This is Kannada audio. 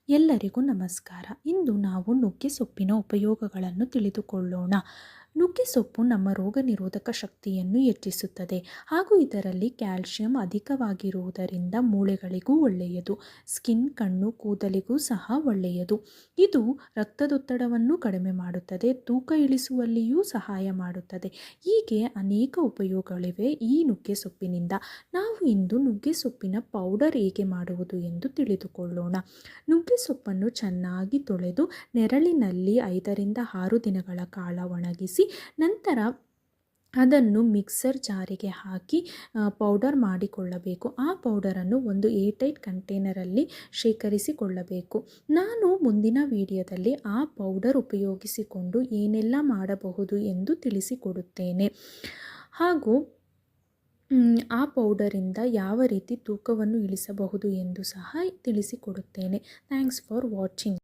ಎಲ್ಲರಿಗೂ ನಮಸ್ಕಾರ. ಇಂದು ನಾವು ನುಗ್ಗೆ ಸೊಪ್ಪಿನ ಉಪಯೋಗಗಳನ್ನು ತಿಳಿದುಕೊಳ್ಳೋಣ. ನುಗ್ಗೆ ಸೊಪ್ಪು ನಮ್ಮ ರೋಗ ನಿರೋಧಕ ಶಕ್ತಿಯನ್ನು ಹೆಚ್ಚಿಸುತ್ತದೆ ಹಾಗೂ ಇದರಲ್ಲಿ ಕ್ಯಾಲ್ಸಿಯಂ ಅಧಿಕವಾಗಿರುವುದರಿಂದ ಮೂಳೆಗಳಿಗೂ ಒಳ್ಳೆಯದು. ಸ್ಕಿನ್, ಕಣ್ಣು, ಕೂದಲಿಗೂ ಸಹ ಒಳ್ಳೆಯದು. ಇದು ರಕ್ತದೊತ್ತಡವನ್ನು ಕಡಿಮೆ ಮಾಡುತ್ತದೆ, ತೂಕ ಇಳಿಸುವಲ್ಲಿಯೂ ಸಹಾಯ ಮಾಡುತ್ತದೆ. ಹೀಗೆ ಅನೇಕ ಉಪಯೋಗಗಳಿವೆ ಈ ನುಗ್ಗೆ ಸೊಪ್ಪಿನಿಂದ. ನಾವು ಇಂದು ನುಗ್ಗೆ ಸೊಪ್ಪಿನ ಪೌಡರ್ ಹೇಗೆ ಮಾಡುವುದು ಎಂದು ತಿಳಿದುಕೊಳ್ಳೋಣ. ನುಗ್ಗೆ ಸೊಪ್ಪನ್ನು ಚೆನ್ನಾಗಿ ತೊಳೆದು ನೆರಳಿನಲ್ಲಿ 5ರಿಂದ 6 ದಿನಗಳ ಕಾಲ ಒಣಗಿಸಿ ನಂತರ ಅದನ್ನು ಮಿಕ್ಸರ್ ಜಾರಿಗೆ ಹಾಕಿ ಪೌಡರ್ ಮಾಡಿಕೊಳ್ಳಬೇಕು. ಆ ಪೌಡರನ್ನು ಒಂದು ಏರ್ಟೈಟ್ ಕಂಟೈನರಲ್ಲಿ ಶೇಖರಿಸಿಕೊಳ್ಳಬೇಕು. ನಾನು ಮುಂದಿನ ವಿಡಿಯೋದಲ್ಲಿ ಆ ಪೌಡರ್ ಉಪಯೋಗಿಸಿಕೊಂಡು ಏನೆಲ್ಲ ಮಾಡಬಹುದು ಎಂದು ತಿಳಿಸಿಕೊಡುತ್ತೇನೆ. ಹಾಗೂ ಆ ಪೌಡರಿಂದ ಯಾವ ರೀತಿ ತೂಕವನ್ನು ಇಳಿಸಬಹುದು ಎಂದು ಸಹ ತಿಳಿಸಿಕೊಡುತ್ತೇನೆ. Thanks for watching.